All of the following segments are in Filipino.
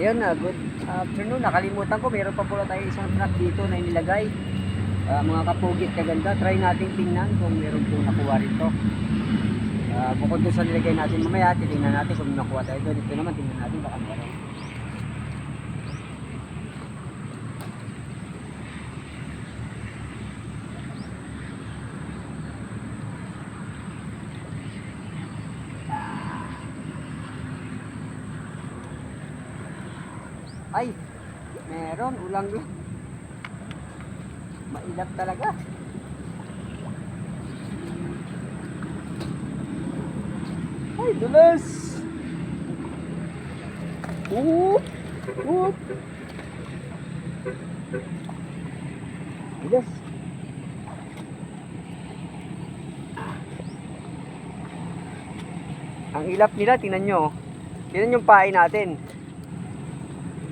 Ayun na, good afternoon. Nakalimutan ko, meron pa pala tayo isang truck dito na inilagay. Mga kapugit kaganda. Try natin tingnan kung meron pong nakuha rito. Bukod doon sa nilagay natin mamaya, titingnan natin kung nakuha tayo doon. Dito naman, tingnan natin baka meron. Ay, meron, ulang yun. Mailap talaga. Ay, dulas. Whoop, whoop. Dulas. Ang ilap nila, tingnan nyo. Tingnan yung pain natin.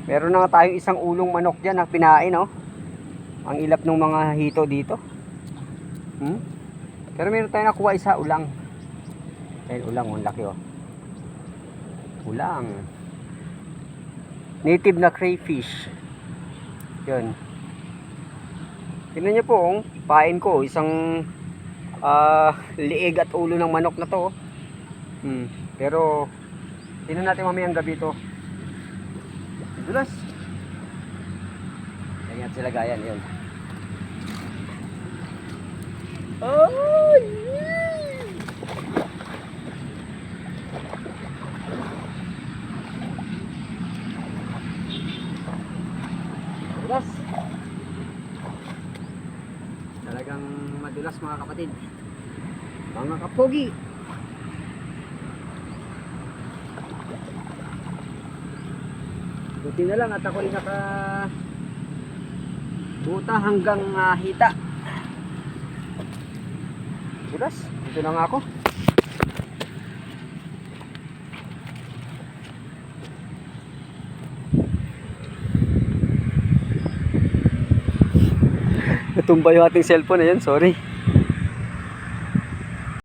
Meron na nga tayong isang ulong manok dyan na pinain, no? Ang ilap ng mga hito dito. Pero meron tayong nakuha isa ulang. Ayun, ulang, ang laki, oh. Ulang. Native na crayfish. Yun. Tingnan nyo po, pain ko, isang liig at ulo ng manok na to. Pero, tingnan natin mamayang gabi to. Dulas. Ingat sila gayan, yun. Oh, yeah. Dulas. Talagang madulas mga kapatid. Mga kapogi. Buti na lang at ako rin buta hanggang hita. Bukas, dito na nga ako. Natumba yung ating cellphone, ayun, sorry.